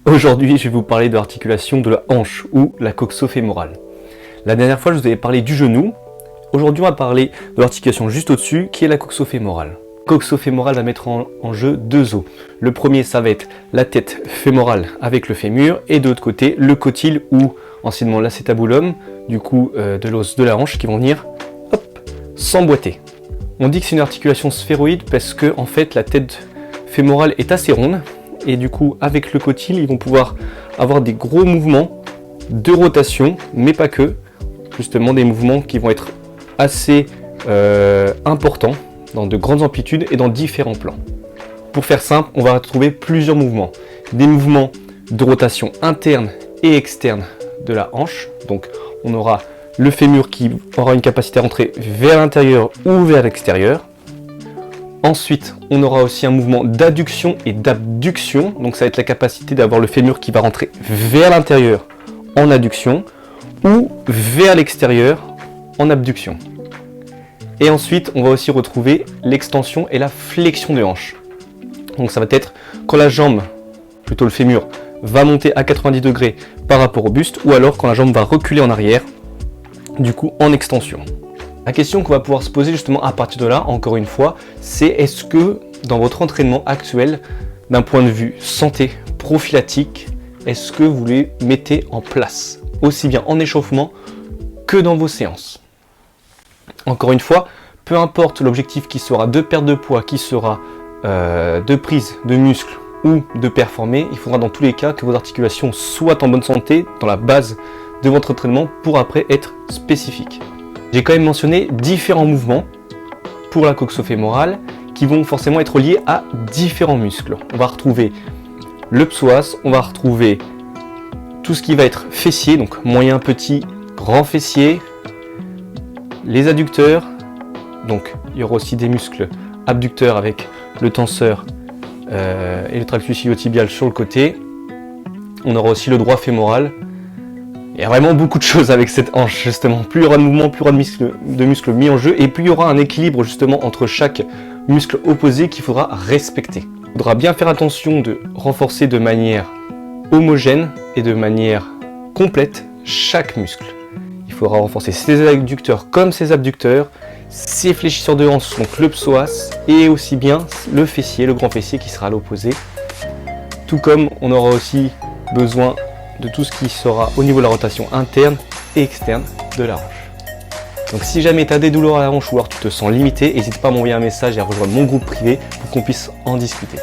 Aujourd'hui, je vais vous parler de l'articulation de la hanche ou la coxo-fémorale. La dernière fois, je vous avais parlé du genou. Aujourd'hui, on va parler de l'articulation juste au-dessus, qui est la coxo-fémorale. Coxo-fémorale va mettre en jeu deux os. Le premier, ça va être la tête fémorale avec le fémur, et de l'autre côté, le cotyle ou anciennement l'acétabulum, du coup de l'os de la hanche, qui vont venir s'emboîter. On dit que c'est une articulation sphéroïde parce que en fait, la tête fémorale est assez ronde. Et du coup, avec le cotyle, ils vont pouvoir avoir des gros mouvements de rotation, mais pas que. Justement, des mouvements qui vont être assez importants, dans de grandes amplitudes et dans différents plans. Pour faire simple, on va retrouver plusieurs mouvements. Des mouvements de rotation interne et externe de la hanche. Donc, on aura le fémur qui aura une capacité à rentrer vers l'intérieur ou vers l'extérieur. Ensuite, on aura aussi un mouvement d'adduction et d'abduction. Donc ça va être la capacité d'avoir le fémur qui va rentrer vers l'intérieur en adduction ou vers l'extérieur en abduction. Et ensuite, on va aussi retrouver l'extension et la flexion de hanche. Donc ça va être quand la jambe, plutôt le fémur, va monter à 90 degrés par rapport au buste, ou alors quand la jambe va reculer en arrière, du coup en extension. La question qu'on va pouvoir se poser justement à partir de là, encore une fois, c'est est-ce que dans votre entraînement actuel, d'un point de vue santé, prophylactique, est-ce que vous les mettez en place, aussi bien en échauffement que dans vos séances? Encore une fois, peu importe l'objectif qui sera de perte de poids, qui sera de prise de muscle ou de performer, il faudra dans tous les cas que vos articulations soient en bonne santé dans la base de votre entraînement pour après être spécifique. J'ai quand même mentionné différents mouvements pour la coxo-fémorale qui vont forcément être liés à différents muscles. On va retrouver le psoas, on va retrouver tout ce qui va être fessier, donc moyen, petit, grand fessier, les adducteurs, donc il y aura aussi des muscles abducteurs avec le tenseur et le tractus iliotibial sur le côté. On aura aussi le droit fémoral. Il y a vraiment beaucoup de choses avec cette hanche, justement. Plus il y aura de mouvements, plus il y aura de muscles mis en jeu, et plus il y aura un équilibre justement entre chaque muscle opposé qu'il faudra respecter. Il faudra bien faire attention de renforcer de manière homogène et de manière complète chaque muscle. Il faudra renforcer ses adducteurs comme ses abducteurs, ses fléchisseurs de hanche, donc le psoas, et aussi bien le fessier, le grand fessier qui sera à l'opposé. Tout comme on aura aussi besoin de tout ce qui sera au niveau de la rotation interne et externe de la hanche. Donc si jamais tu as des douleurs à la hanche ou alors tu te sens limité, n'hésite pas à m'envoyer un message et à rejoindre mon groupe privé pour qu'on puisse en discuter.